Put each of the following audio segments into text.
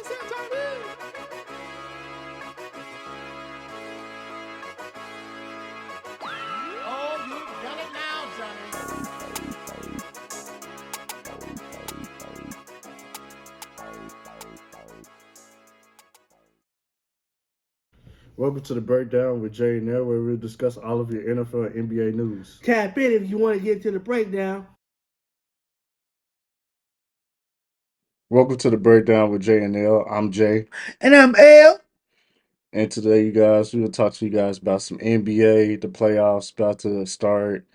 Oh, you've done it now, Johnny. Welcome to the breakdown with Jay and Nell, where we'll discuss all of your NFL and NBA news. Tap in if you want to get to the breakdown. Welcome to the breakdown with Jay and Nell. I'm Jay, And I'm L. and today, you guys, we will talk to you guys about some NBA, the playoffs about to start.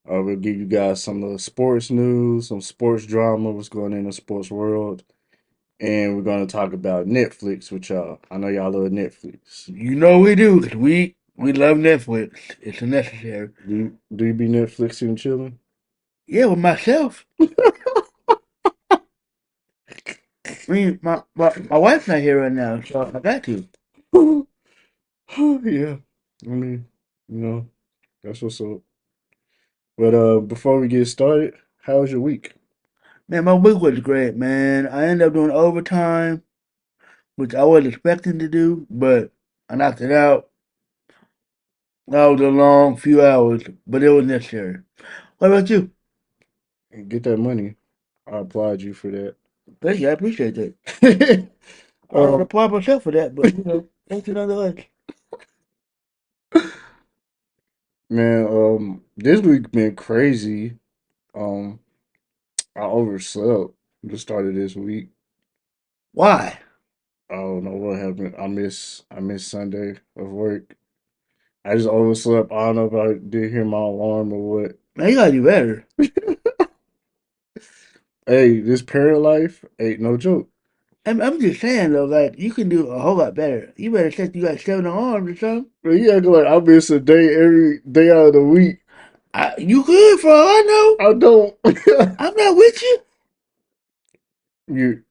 We'll give you guys some of the sports news, some sports drama, what's going on in the sports world, and we're going to talk about Netflix with y'all. I know y'all love Netflix. You know we do, 'cause we love Netflix. It's necessary. Do you be Netflixing and chilling? Yeah, with myself. I mean, my wife's not here right now, so I got to. Yeah, I mean, you know, that's what's up. But before we get started, how was your week? Man, my week was great, man. I ended up doing overtime, which I wasn't expecting to do, but I knocked it out. That was a long few hours, but it was necessary. What about you? And get that money. I applaud you for that. Thank you, I appreciate that. I don't um, applaud myself for that, but thank you nonetheless. man, this week been crazy. Um, I overslept the start of this week. Why? I don't know what happened. I missed Sunday of work. I just overslept. I don't know if I did hear my alarm or what. Man, you gotta do better. Hey, this parent life ain't no joke. I'm just saying though, like you can do a whole lot better. You better set you got 7 arms or something. But you acting like I miss a day every day out of the week. You could, for all I know. I don't. I'm not with you. you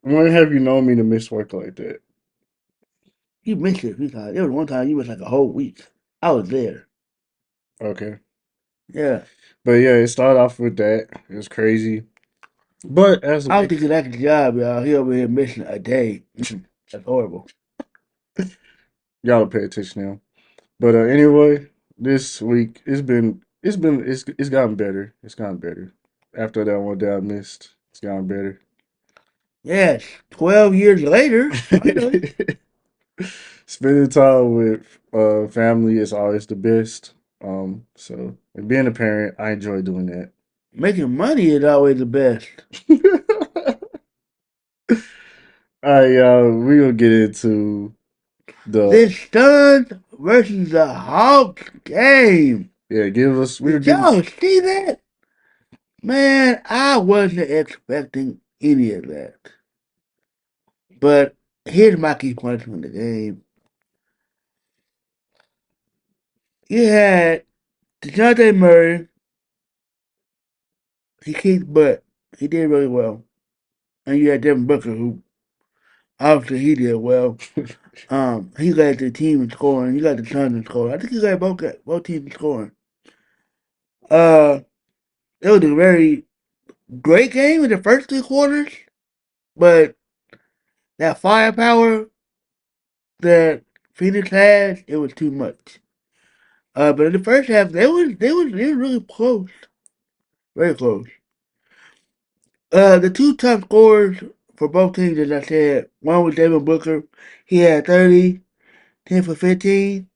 when have you known me to miss work like that? You missed it a few times. There was one time you was like a whole week. I was there. Okay. Yeah, But yeah, it started off with that. It was crazy. But as I was thinking that's the job, y'all. He over here missing a day. That's horrible. y'all don't pay attention now. But anyway, this week it's gotten better. It's gotten better. After that one day I missed, it's gotten better. Yes, 12 years later, finally. Spending time with family is always the best. So and being a parent, I enjoy doing that. Making money is always the best. All right, y'all. We gonna get into the This Suns versus the Hawks game. yeah. Give us. We'll Did give. y'all see that? Man, I wasn't expecting any of that. But here's my key points from the game. You had DeJounte Murray. He kicked butt. He did really well. And you had Devin Booker, who obviously he did well. He led the team in scoring. He led the Suns in scoring. I think he led both teams in scoring. Uh, it was a very great game in the first 3 quarters, but that firepower that Phoenix had, it was too much. But in the first half, they was really close, very close. The two top scorers for both teams, as I said, one was Devin Booker. He had 30, 10 for 15,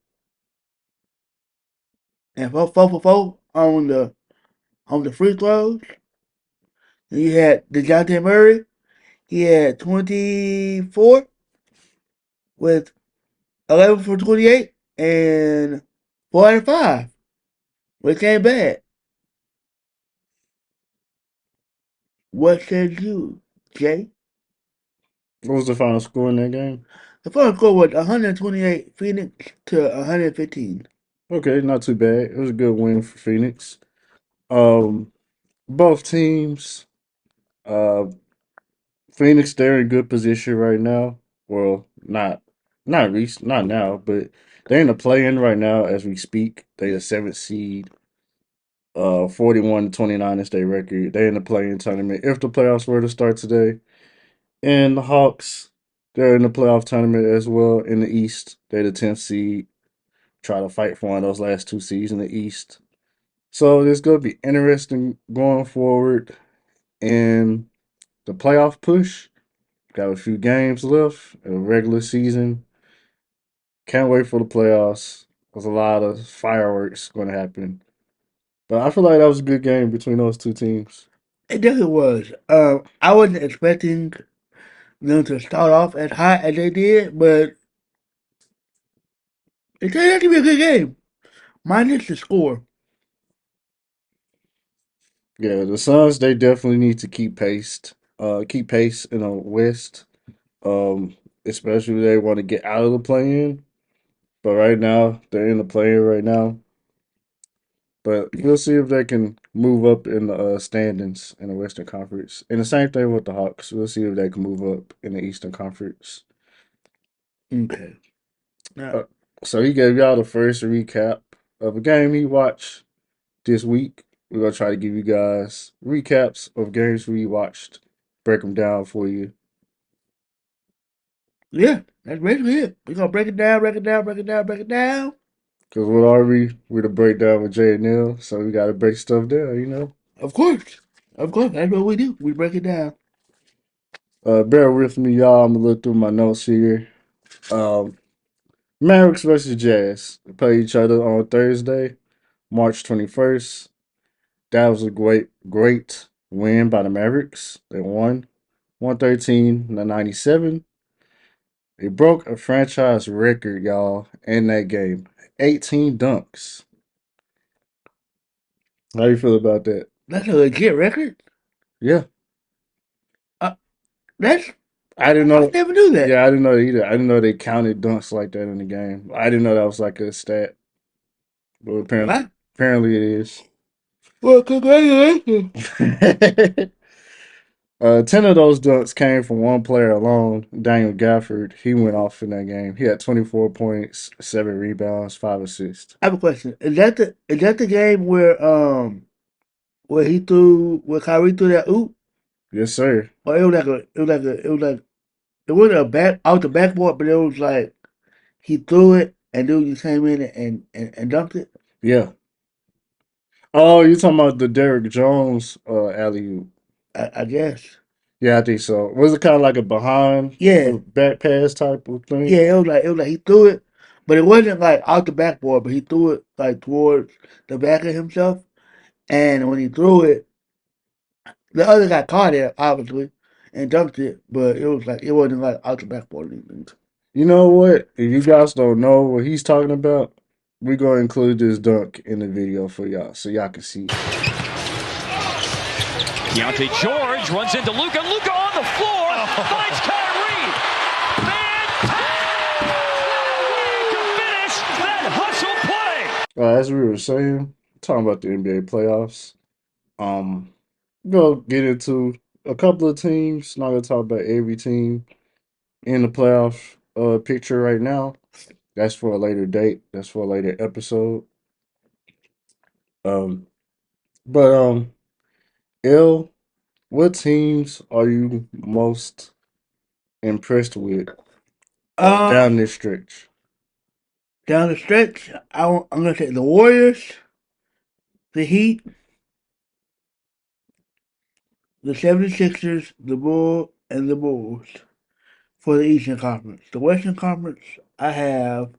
and 4 for 4 on the free throws. And you had DeJounte Murray. He had 24 with 11 for 28 and 4 out of 5, which ain't bad. What said you, Jay? What was the final score in that game? The final score was 128 Phoenix to 115. Okay, not too bad. It was a good win for Phoenix. Um, both teams. Uh, Phoenix, they're in good position right now. Well, not now, but they're in the play-in right now as we speak. They the seventh seed. 41-29 is their record. They're in the play-in tournament if the playoffs were to start today. And the Hawks, They're in the playoff tournament as well in the East. They're the 10th seed. Try to fight for one of those last two seeds in the East. So it's going to be interesting going forward in the playoff push. Got a few games left in the regular season. Can't wait for the playoffs. There's a lot of fireworks going to happen. But I feel like that was a good game between those two teams. It definitely was. I wasn't expecting them to start off as hot as they did, but it turned out to be a good game. Minus the score. Yeah, the Suns they definitely need to keep pace in the West. Um, Especially if they want to get out of the play-in. But right now they're in the play-in right now. But we'll see if they can move up in the standings in the Western Conference. And the same thing with the Hawks. We'll see if they can move up in the Eastern Conference. Okay. Now, Uh, so he gave y'all the first recap of a game he watched this week. We're gonna try to give you guys recaps of games we watched, break them down for you. yeah, that's basically it. We're gonna break it down, break it down, break it down, break it down. Cause what are we? We're the breakdown with Jay and Neil, so we gotta break stuff down, you know. Of course. Of course, that's what we do. We break it down. Bear with me, y'all. I'm gonna look through my notes here. Um, Mavericks versus Jazz. They play each other on Thursday, March 21st. That was a great win by the Mavericks. They won 113-97. They broke a franchise record, y'all, in that game. 18 dunks. How you feel about that? That's a legit record. Yeah. Uh, that's I didn't I know. never knew that. Yeah, I didn't know that either. I didn't know they counted dunks like that in the game. I didn't know that was like a stat, but Wow. apparently it is. Well, congratulations. 10 of those dunks came from one player alone, Daniel Gafford. He went off in that game. He had 24 points, 7 rebounds, 5 assists. I have a question. Is that the game where he threw where Kyrie threw that oop? Yes, sir. Or it wasn't a back out the backboard, but it was like he threw it and dude just came in and dunked it. Yeah. Oh, you talking about the Derrick Jones alley oop? I guess. Yeah, I think so. Was it kind of like a behind Yeah, the back pass type of thing? yeah. It was like he threw it, but it wasn't like out the backboard, but he threw it like towards the back of himself. And when he threw it, the other guy caught it obviously and dunked it, but it was like it wasn't like out the backboard or anything. You know what? If you guys don't know what he's talking about, we're going to include this dunk in the video for y'all so y'all can see it. Deontay George runs into Luka. Luka on the floor. Finds Kyrie. Fantastic way to finish that hustle play. As we were saying, talking about the NBA playoffs, we'll get into a couple of teams. Not going to talk about every team in the playoff picture right now. That's for a later date. That's for a later episode. Um, but L, what teams are you most impressed with down Um, this stretch? Down the stretch, I'm gonna say the Warriors, the Heat, the 76ers, the Bulls for the Eastern Conference. The Western Conference, I have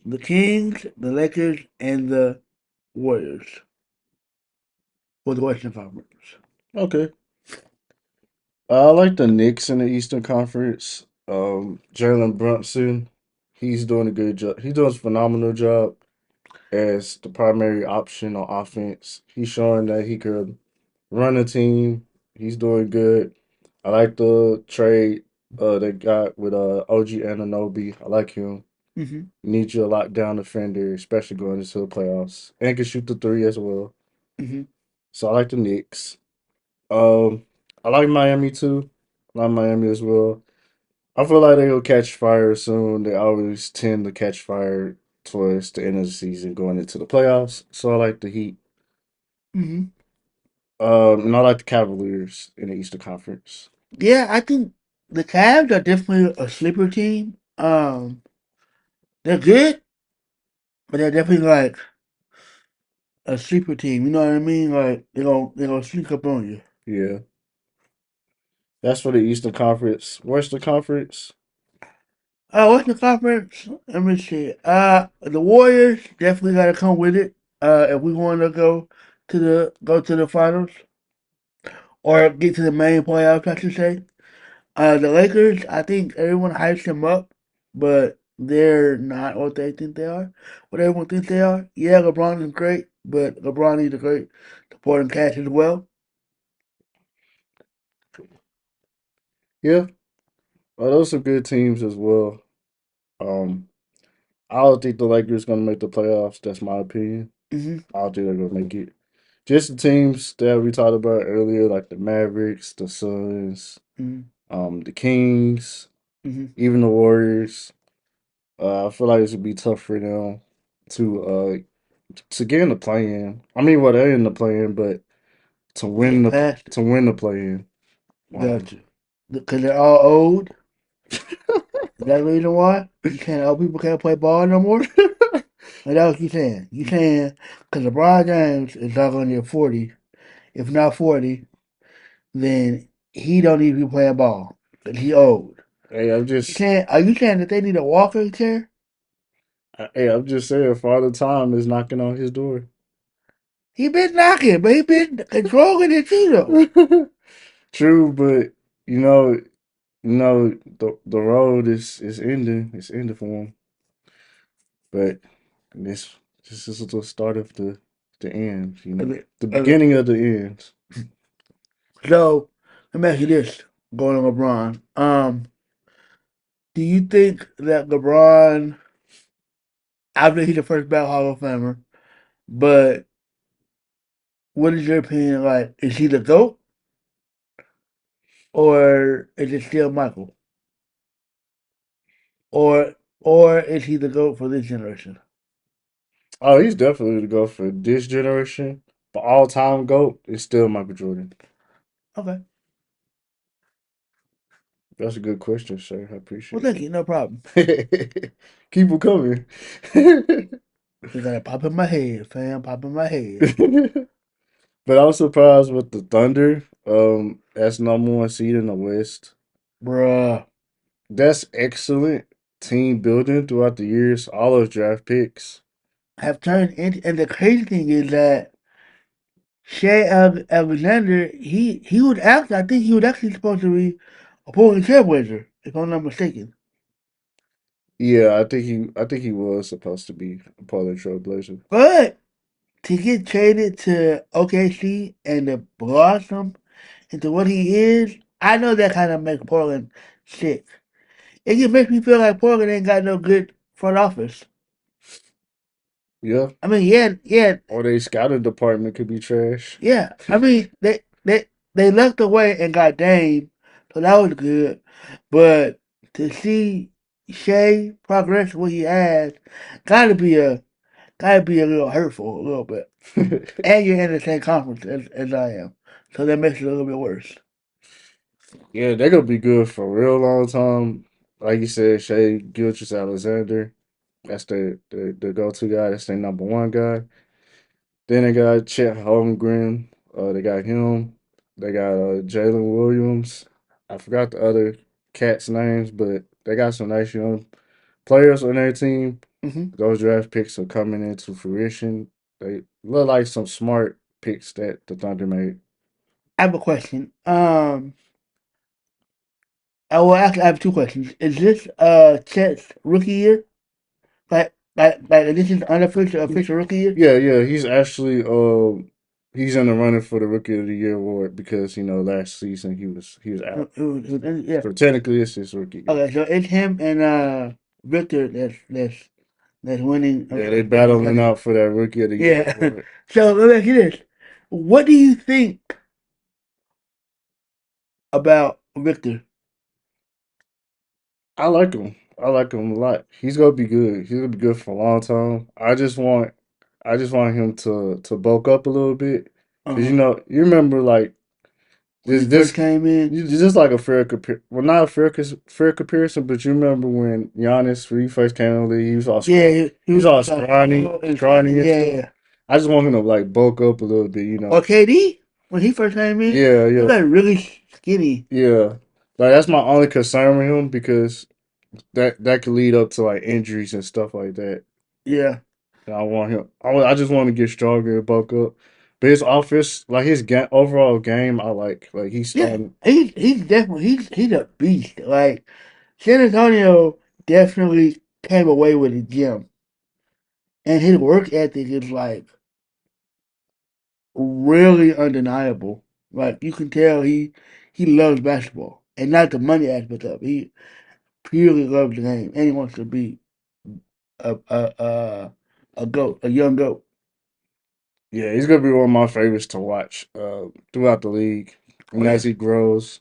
the Kings, the Lakers, and the Warriors for the Western Conference. Okay. I like the Knicks in the Eastern Conference. Jalen Brunson, he's doing a good job. He's doing a phenomenal job as the primary option on offense. He's showing that he could run a team. He's doing good. I like the trade they got with OG Ananobi. I like him. Mm-hmm. He needs you a lockdown defender, especially going into the playoffs, and can shoot the three as well. Mm-hmm. So I like the Knicks. Um, I like Miami too. I like Miami as well. I feel like they'll catch fire soon. They always tend to catch fire towards the end of the season, going into the playoffs. So I like the Heat. Mm-hmm. And I like the Cavaliers in the Eastern Conference. Yeah, I think the Cavs are definitely a sleeper team. They're good, but they're definitely like a sleeper team. You know what I mean? Like they're gonna sneak up on you. Yeah, that's for the Eastern Conference. Western Conference. What's the conference? Let me see. The Warriors definitely gotta come with it. If we want to go to the finals or get to the main playoffs, I should say. The Lakers, I think everyone hypes them up, but they're not what they think they are. What everyone thinks they are. Yeah, LeBron is great, but LeBron needs a great supporting cast as well. Yeah, those are good teams as well. Um, I don't think the Lakers gonna make the playoffs. That's my opinion. Hmm. I don't think they're gonna make it. Just the teams that we talked about earlier, like the Mavericks, the Suns, Hmm. the Kings, Hmm. even the Warriors. I feel like it would be tough for them to get in the play-in. I mean, well, they're in the play-in, but to win Get the past it. to win the play-in. Um, Gotcha. Because they're all old. Is that the reason why? You can't, old people can't play ball no more? Like that what you saying? You saying because LeBron James is not going to get 40. If not 40, then he don't need to be playing ball because he old. hey, I'm You just saying? Are you saying that they need a walker chair? I'm just saying, Father Time is knocking on his door. He been knocking, but he been controlling it too, though. True, but you know, the road is ending. It's ending for him. But this this is the start of the end. The Uh, beginning of the end. So let me ask you this: going on LeBron, do you think that LeBron, obviously he's the first ballot Hall of Famer, but what is your opinion? Like, is he the GOAT or is it still Michael? Or is he the GOAT for this generation? Oh, he's definitely the GOAT for this generation. But all time GOAT is still Michael Jordan. Okay. That's a good question, sir. I Well, appreciate thank you. No problem. it. Keep them coming. You gotta pop in my head, fam. Pop in my head. But I was surprised with the Thunder. That's number one seed in the West. Bruh. That's excellent team building throughout the years. All those draft picks. Have turned into, and the crazy thing is that Alexander, he was actually, I think he was actually supposed to be a Portland Trailblazer, if I'm not mistaken. Yeah, I think he was supposed to be a part of the Trailblazer. But to get traded to OKC and to blossom into what he is, I know that kind of makes Portland sick. It just makes me feel like Portland ain't got no good front office. Yeah. I mean, yeah, yeah, Or their scouting department could be trash. yeah. I mean, they left away and got Dame, so that was good. But to see Shea progress what he has, gotta be a gotta be a little hurtful a little bit. And you're in the same conference as I am, so that makes it a little bit worse. Yeah, they're gonna be good for a real long time. Like you said, Shea Gilchrist Alexander. That's the go to guy. That's their number one guy. Then they got Chet Holmgren. They got him. They got Jalen Williams. I forgot the other cats' names, but they got some nice young players on their team. Hmm. Those draft picks are coming into fruition. They look like some smart picks that the Thunder made. I have a question. I will actually I have two questions. Is this Chet's rookie year? Like this is unofficial official rookie year? Yeah. He's in the running for the Rookie of the Year award because last season he was out. Yeah. So technically, it's his rookie year. Okay, so it's him and Victor that's winning. Yeah, they That's battling winning. out for that Rookie of the Year Yeah. award. So let me ask you this: what do you think about Victor? I like him. I like him a lot. He's gonna be good. He's gonna be good for a long time. I just want him to bulk up a little bit Uh because huh. you remember like when he Is first this came in. just like a fair well, not a fair comparison, but you remember when Giannis when he first came in the league, Yeah, he he was was all tall and scrawny and yeah, stuff. yeah. I just want him to like bulk up a little bit, you know. Or KD when he first came in, Yeah, he was yeah, like really skinny. yeah. Like that's my only concern with him because that could lead up to like injuries and stuff like that. Yeah, And I want him. I just want to get stronger and bulk up. But his offense, like his overall game, I like. Like he's yeah. starting. He's definitely he's a beast. Like San Antonio definitely came away with a gem, and his work ethic is like really undeniable. Like you can tell he loves basketball and not the money aspect of it. He purely loves the game and he wants to be a a goat, a young goat. Yeah, he's gonna be one of my favorites to watch throughout the league, Oh and as yeah, he grows.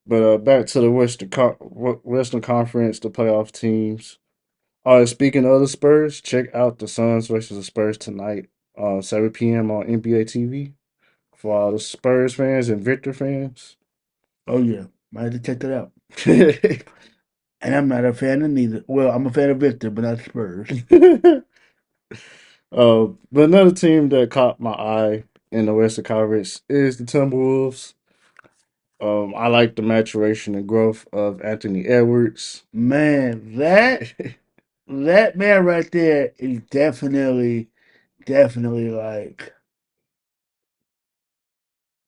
But back to the Western Conference, the playoff teams. Speaking of the Spurs, check out the Suns versus the Spurs tonight, 7 p.m. on NBA TV for all the Spurs fans and Victor fans. oh yeah. Might have to check that out. And I'm not a fan of neither. Well, I'm a fan of Victor, but not Spurs. But another team that caught my eye in the Western Conference is the Timberwolves. I like the maturation and growth of Anthony Edwards. Man, that man right there is definitely like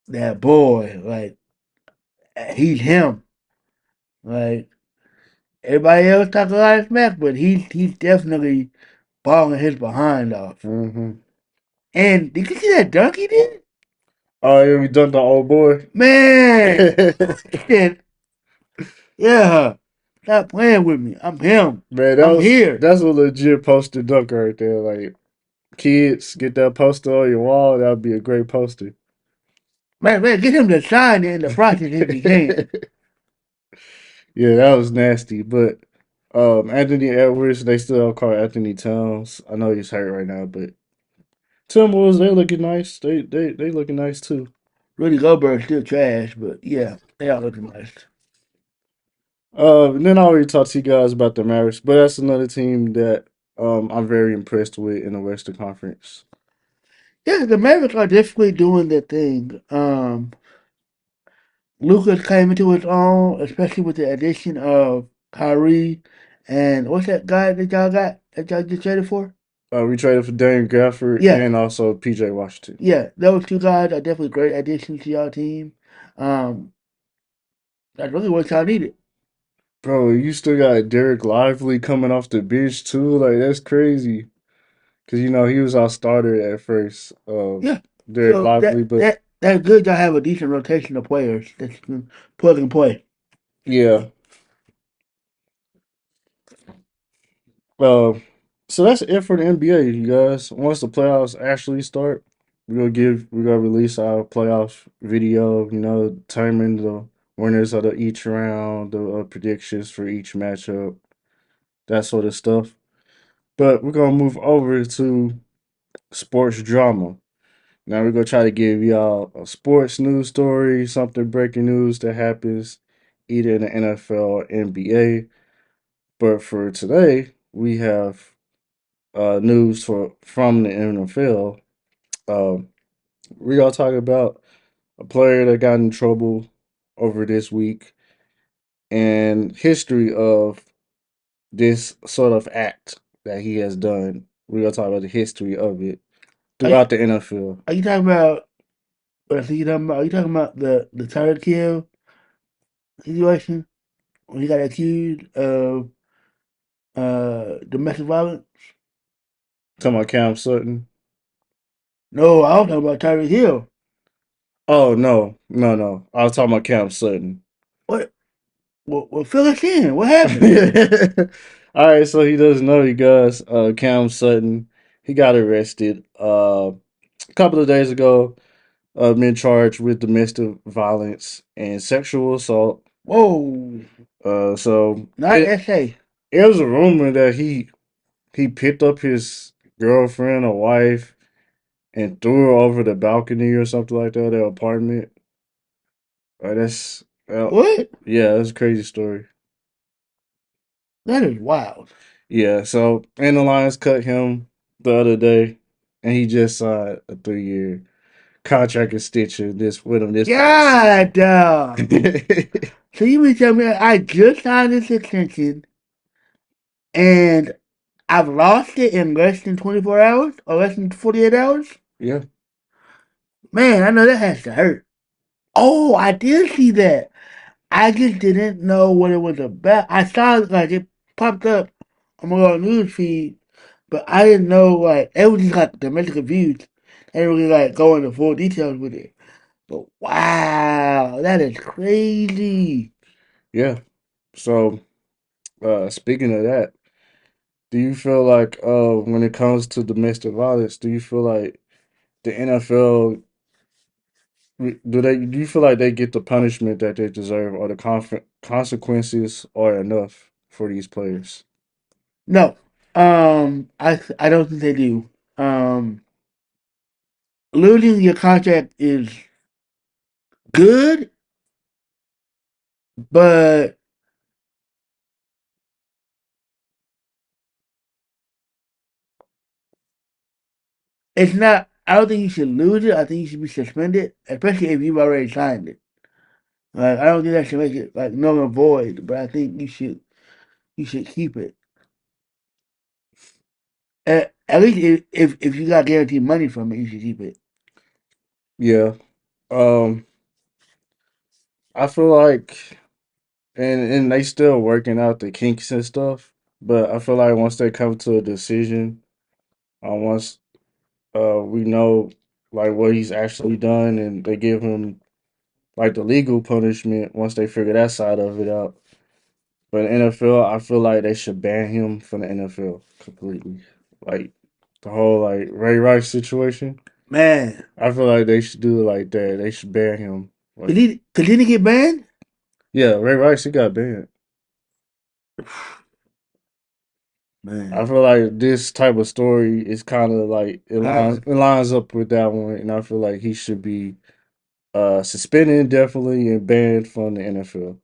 that boy. Like he's him. Like everybody else talk a lot of smack, but he's definitely balling his behind off. hmm And did you see that dunk he did? Oh, yeah, we dunked the old boy. Man, Man, he said, "Yeah, stop playing with me. I'm him. I'm here." that's a legit poster dunk right there. Like kids, get that poster on your wall. That would be a great poster. Man, get him to sign it in the process if you can. Yeah, that was nasty. But Anthony Edwards, they still call Anthony Towns. I know he's hurt right now, but Timberwolves, they looking nice. They looking nice too. Rudy Gobert's still trash, but yeah, they all looking nice. And then I already talked to you guys about the Mavericks, but that's another team that I'm very impressed with in the Western Conference. Yeah, the Mavericks are definitely doing their thing. Lucas came into his own, especially with the addition of Kyrie and what's that guy that y'all just traded for? We traded for Daniel Gafford Yeah, and also PJ Washington. yeah, those two guys are definitely great additions to y'all team. Um, that's really what y'all needed. Bro, you still got Derek Lively coming off the bench too. Like that's crazy. Cause you know he was our starter at first, Yeah, Derek so Lively. But that's good. Y'all have a decent rotation of players that you can plug and play. yeah, uh, so that's it for the NBA, you guys. Once the playoffs actually start, we're gonna release our playoff video. You know, determine the winners of each round, the predictions for each matchup, that sort of stuff. But we're gonna move over to sports drama. Now we're gonna try to give y'all a sports news story, something breaking news that happens either in the NFL or NBA. But for today, we have news from the NFL. Um, we're gonna talk about a player that got in trouble over this week and history of this sort of act that he has done. We're gonna talk about the history of it Are, throughout the NFL. are you talking about? What I think you talking about? Are you talking about the Tyreek Hill situation when he got accused of domestic violence? Talking about Cam Sutton. No, I was talking about Tyreek Hill. Oh no, no, no! I was talking about Cam Sutton. What? Well, fill us in. What happened? All right, so he doesn't know you guys. Cam Sutton, he got arrested a couple of days ago. Been charged with domestic violence and sexual assault. Whoa! So Not SA. it was a rumor that he picked up his girlfriend or wife and threw her over the balcony or something like that, their apartment. That's What? yeah, that's a crazy story. That is wild. Yeah, so and the Lions cut him the other day, and he just signed a 3 year contract extension this with him this past season. God, so you mean tell me I just signed this extension and I've lost it in less than 24 hours or less than 48 hours? Yeah, Man, I know that has to hurt. Oh, I did see that. I just didn't know what it was about. I saw like it popped up on my little news feed, but I didn't know like it was just like domestic abuse. I didn't really like go into full details with it. But wow, that is crazy. yeah. So speaking of that, do you feel like when it comes to domestic violence, do you feel like the NFL do you feel like they get the punishment that they deserve, or the consequences are enough for these players? No, I don't think they do. Um, Losing your contract is good, but it's not. I don't think you should lose it. I think you should be suspended, especially if you've already signed it. Like I don't think that should make it like null and void, but I think you should keep it. At least if you got guaranteed money from it, you should keep it. Yeah. Um, I feel like, and they still working out the kinks and stuff, but I feel like once they come to a decision, once we know like what he's actually done, and they give him like the legal punishment once they figure that side of it out. But the NFL, I feel like they should ban him from the NFL completely. Like the whole like Ray Rice situation. Man, I feel like they should do it like that. They should ban him. could Like he get banned? yeah, Ray Rice he got banned. I Man, feel like this type of story is kind of like I it lines up with that one, and I feel like he should be suspended indefinitely and banned from the NFL.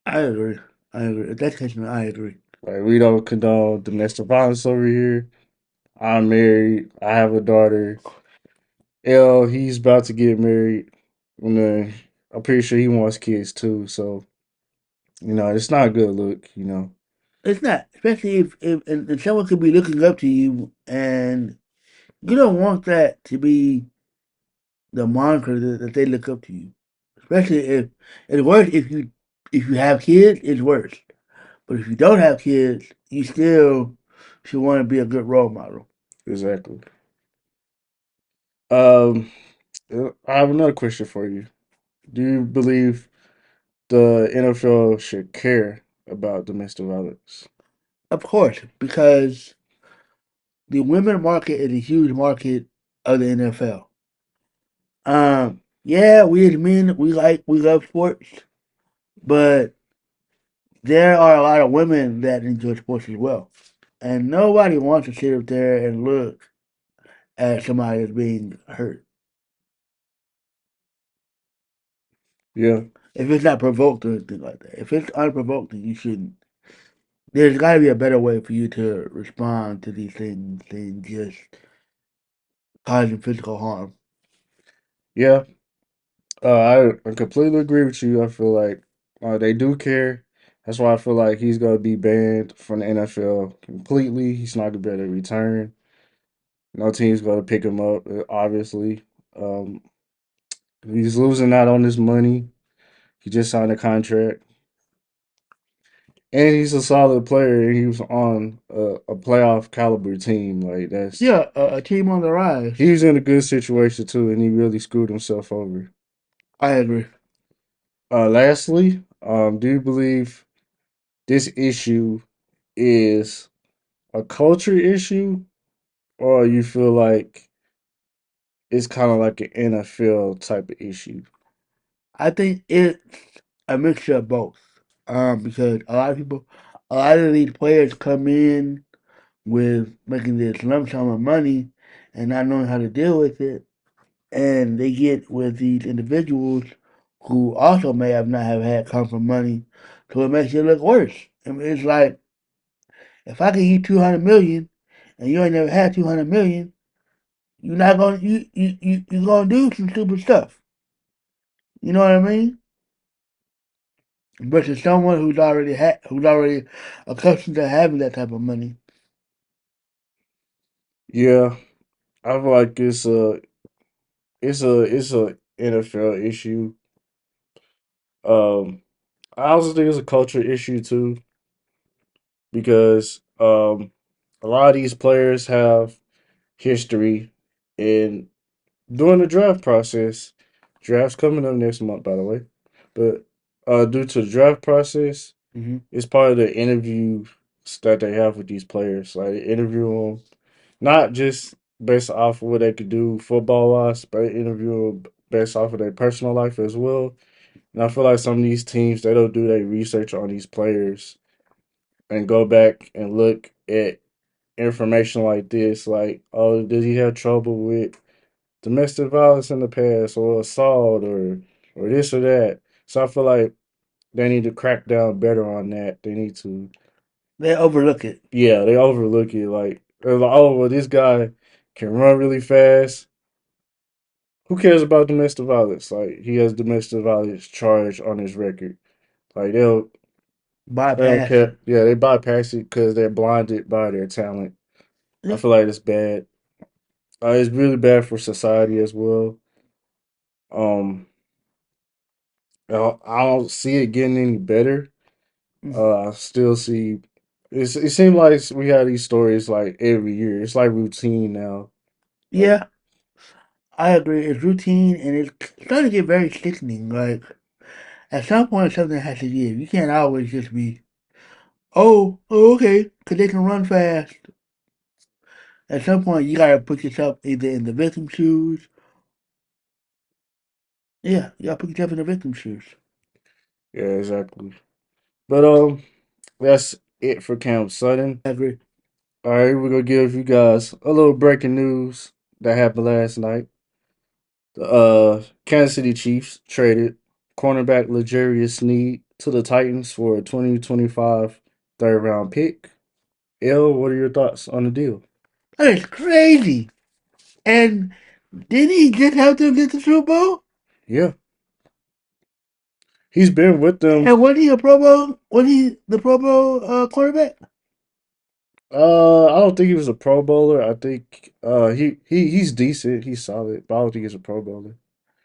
I agree. I agree. If that's the case, man, I agree. Like we don't condone domestic violence over here. I'm married. I have a daughter. L, he's about to get married. And I'm pretty sure he wants kids too. So it's not a good look. It's not, especially if someone could be looking up to you, and you don't want that to be the moniker that they look up to you. Especially if it's worse if you have kids, it's worse. But if you don't have kids, you still should want to be a good role model. Exactly. Um, I have another question for you. Do you believe the NFL should care about domestic violence? Of course, because the women market is a huge market of the NFL. Yeah, we as men we love sports, but there are a lot of women that enjoy sports as well. And nobody wants to sit up there and look at somebody that's being hurt. Yeah, If it's not provoked or anything like that. If it's unprovoked, then you shouldn't. There's got to be a better way for you to respond to these things than just causing physical harm. yeah. I completely agree with you. I feel like they do care. That's why I feel like he's gonna be banned from the NFL completely. He's not gonna be able to return. No team's gonna pick him up. Obviously, um, he's losing out on his money. He just signed a contract, and he's a solid player. And he was on a playoff caliber team. Like that's Yeah, a team on the rise. he was in a good situation too, and he really screwed himself over. I agree. Lastly, do you believe this issue is a culture issue, or you feel like it's kind of like an NFL type of issue? I think it's a mixture of both. Because a lot of these players come in with making this lump sum of money and not knowing how to deal with it, and they get with these individuals who also may have not have had come from money, so it makes it look worse. I mean, it's like if I give you 200 million and you ain't never had 200 million, you're not gonna you gonna do some stupid stuff. You know what I mean? Versus someone who's already accustomed to having that type of money. Yeah, I feel like it's a NFL issue. I also think it's a culture issue too because a lot of these players have history in during the draft process. Draft's coming up next month, by the way. But due to the draft process, Hmm. it's part of the interviews that they have with these players. Like they interview them not just based off of what they could do football wise, but they interview them based off of their personal life as well. And I feel like some of these teams they don't do their research on these players and go back and look at information like this, like, oh, did he have trouble with domestic violence in the past or assault or this or that. So I feel like they need to crack down better on that. They need to, They overlook it. yeah, they overlook it. Like, they're like, oh, well, this guy can run really fast. Who cares about domestic violence? Like, he has domestic violence charge on his record. Like, they don't Bypass care. it. Yeah, they bypass it because they're blinded by their talent. I Yeah. feel like it's bad. It's really bad for society as well. Um, I don't see it getting any better. I still see. It seems like we have these stories like every year. It's like routine now. Like, Yeah, I agree. It's routine and it's starting to get very sickening. Like at some point, something has to give. You can't always just be, okay, because they can run fast. At some point, you gotta put yourself either in the victim's shoes. Yeah, you gotta put yourself in the victim's shoes. yeah, exactly. But that's it for Camp Sutton. I agree. All right, we're gonna give you guys a little breaking news that happened last night. The Kansas City Chiefs traded cornerback Legarius Sneed to the Titans for a 2025 third round pick. L, what are your thoughts on the deal? That is crazy. And didn't he just help them get the Super Bowl? Yeah, he's been with them. And wasn't he a Pro Bowl? Wasn't he the Pro Bowl quarterback? I don't think he was a Pro Bowler. I think he's decent. He's solid, but I don't think he's a Pro Bowler.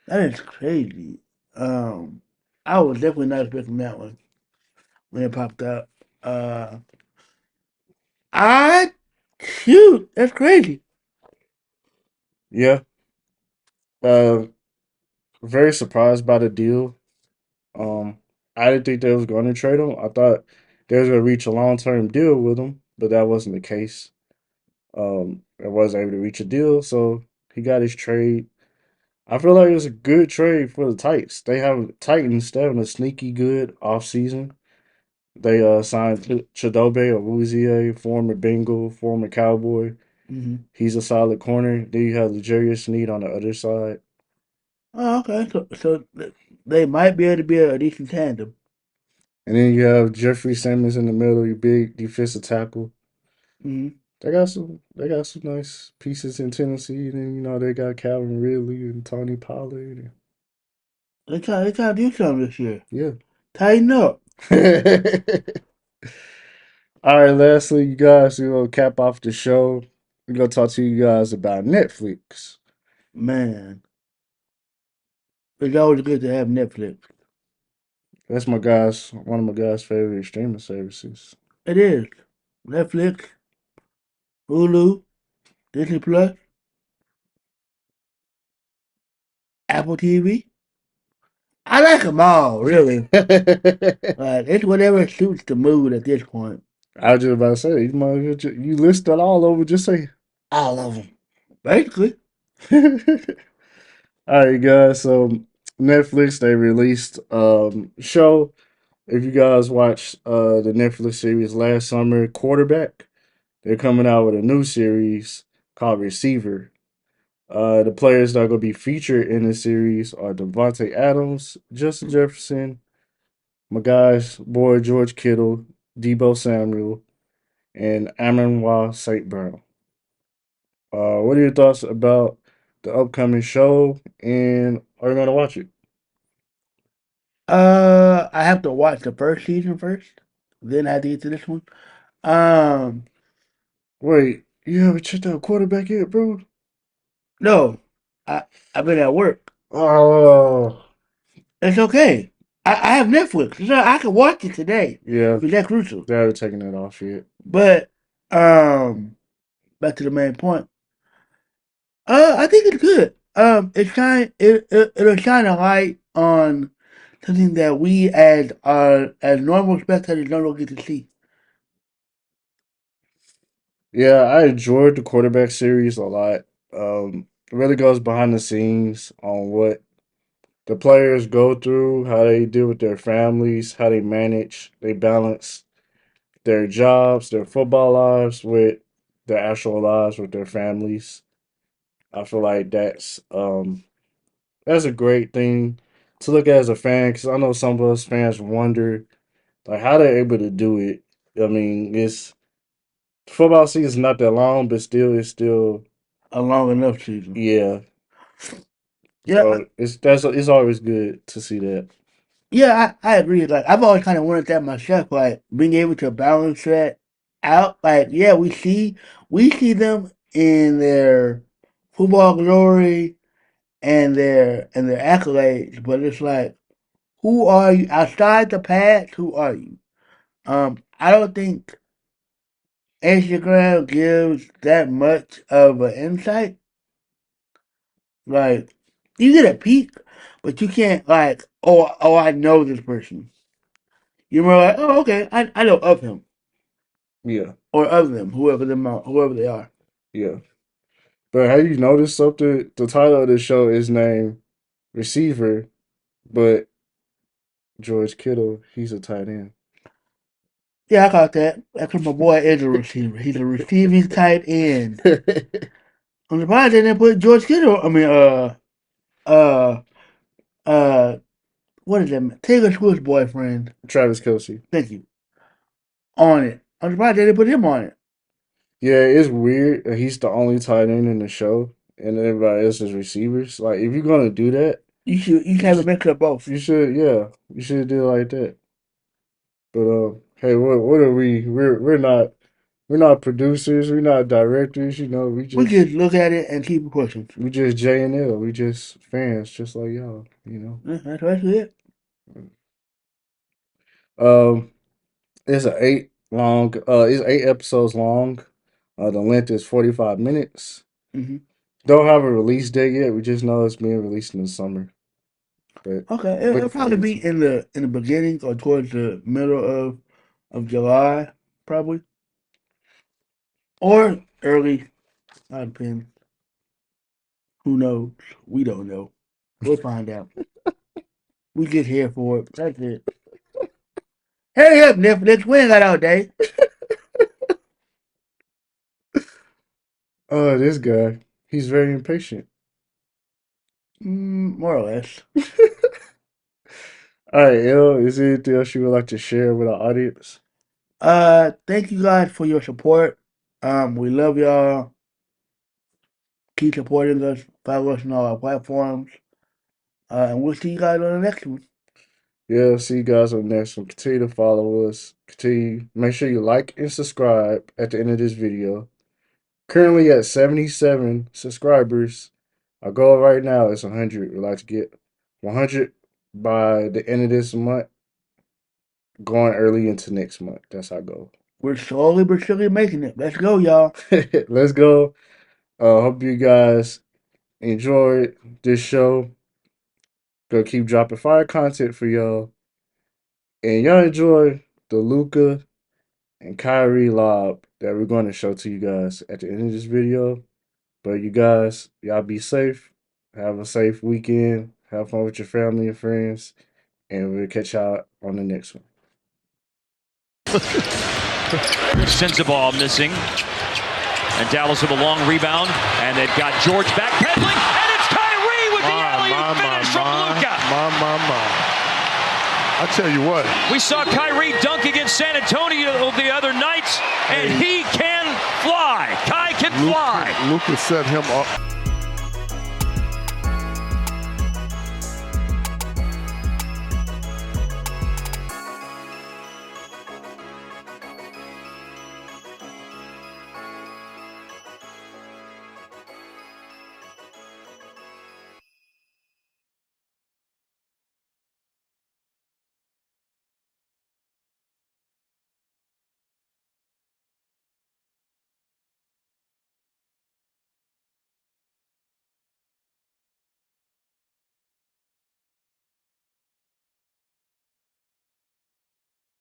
That is crazy. Um, I was definitely not expecting that one when it popped up. Uh, I shoot, that's crazy. Yeah. Uh, very surprised by the deal. Um, I didn't think they was going to trade him. I thought they was going to reach a long term deal with him, but that wasn't the case. I wasn't able to reach a deal, so he got his trade. I feel like it was a good trade for the Titans. Titans. They having a sneaky good offseason. They signed Chidobe Awuzie, former Bengal, former Cowboy. Hmm. He's a solid corner. Then you have Legarius Sneed on the other side. Oh, okay. They might be able to be a decent tandem. And then you have Jeffrey Simmons in the middle, your big defensive tackle. Hmm. They got some nice pieces in Tennessee. And then they got Calvin Ridley and Tony Pollard. They trying to do something this year. Yeah. Tighten up, All right, lastly, you guys, cap off the show. We're gonna talk to you guys about Netflix. man. It's always good to have Netflix. That's one of my guys' favorite streaming services. It is Netflix, Hulu, Disney Plus, Apple TV. I like them all, really. Like it's whatever suits the mood at this point. I was just about to say, you listed all over. Just say all of them. Basically, All right, guys. So Netflix they released show. If you guys watched the Netflix series last summer, Quarterback, they're coming out with a new series called Receiver. The players that are going to be featured in this series are Devontae Adams, Justin Jefferson, my guy's boy George Kittle, Debo Samuel, and Amon St. Brown. What are your thoughts about the upcoming show, and are you going to watch it? I have to watch the first season first. Then I have to get to this one. Um, Wait, you haven't checked out quarterback yet, bro? no, I I've been at work. Oh, It's okay. I have Netflix, so I can watch it today yeah, if it's that crucial. they haven't taken that off yet. But back to the main point. I think it's good. It'll shine a light on something that we as normal spectators don't get to see. Yeah, I enjoyed the quarterback series a lot. It really goes behind the scenes on what the players go through, how they deal with their families, how they manage, they balance their jobs, their football lives with their actual lives with their families. I feel like that's a great thing to look at as a fan because I know some of us fans wonder like how they're able to do it. I mean, it's football season's not that long, but still, it's still A long enough season. yeah. Yeah, So it's always good to see that. yeah, I agree. Like I've always kind of wanted that myself. Like being able to balance that out. Like yeah, we see them in their football glory and their accolades, but it's like who are you outside the past? Who are you? I don't think Instagram gives that much of an insight. Like you get a peek, but you can't like oh I know this person. You're more like oh okay I know of him Yeah, or of them whoever they are. yeah. But have you noticed something? The title of the show is named Receiver, but George Kittle, he's a tight end. Yeah, I got that. That's because my boy is a receiver. He's a receiving tight end. I'm surprised they didn't put George Kittle. I mean, uh, uh, what is that? Taylor Swift's boyfriend. Travis Kelsey. Thank you. On it. I'm surprised they didn't put him on it. Yeah, it's weird that he's the only tight end in the show, and everybody else is receivers. Like, if you're gonna do that, You should you have a should, mix of both. yeah, you should do it like that. But hey, what are we? We're not producers. We're not directors. You know, We just look at it and keep it pushing. we just J and L. We just fans, just like y'all. You know. Yeah, that's it. Um, it's a eight long. It's 8 episodes long. The length is 45 minutes. Hmm. Don't have a release date yet. We just know it's being released in the summer. But Okay, it'll looking probably forward be to it. in the beginning or towards the middle of July, probably, or early. That depends. Who knows? We don't know. We'll find out. We just here for it. That's it. Hurry up, Netflix. We ain't got all day. Oh, this guy. He's very impatient. More or less. All right, L. Is there anything else you would like to share with our audience? Thank you guys for your support. We love y'all. Keep supporting us. Follow us on all our platforms. And we'll see you guys on the next one. Yeah, see you guys on the next one. Continue to follow us. Continue. Make sure you like and subscribe at the end of this video. Currently at 77 subscribers. Our goal right now is 100. We'd like to get 100 by the end of this month, going early into next month. That's our goal. We're slowly but surely making it. Let's go, y'all. Let's go. Hope you guys enjoyed this show. Gonna keep dropping fire content for y'all. And y'all enjoy the Luca and Kyrie lob that we're going to show to you guys at the end of this video. But you guys, y'all be safe. Have a safe weekend. Have fun with your family and friends. And we'll catch y'all on the next one. Sends the ball missing. And Dallas with a long rebound, and they've got George backpedaling, and it's Kyrie with the alley-oop finish from Luka. I tell you what. We saw Kyrie dunk against San Antonio the other night, and he can fly. Kai can fly. Luka set him up.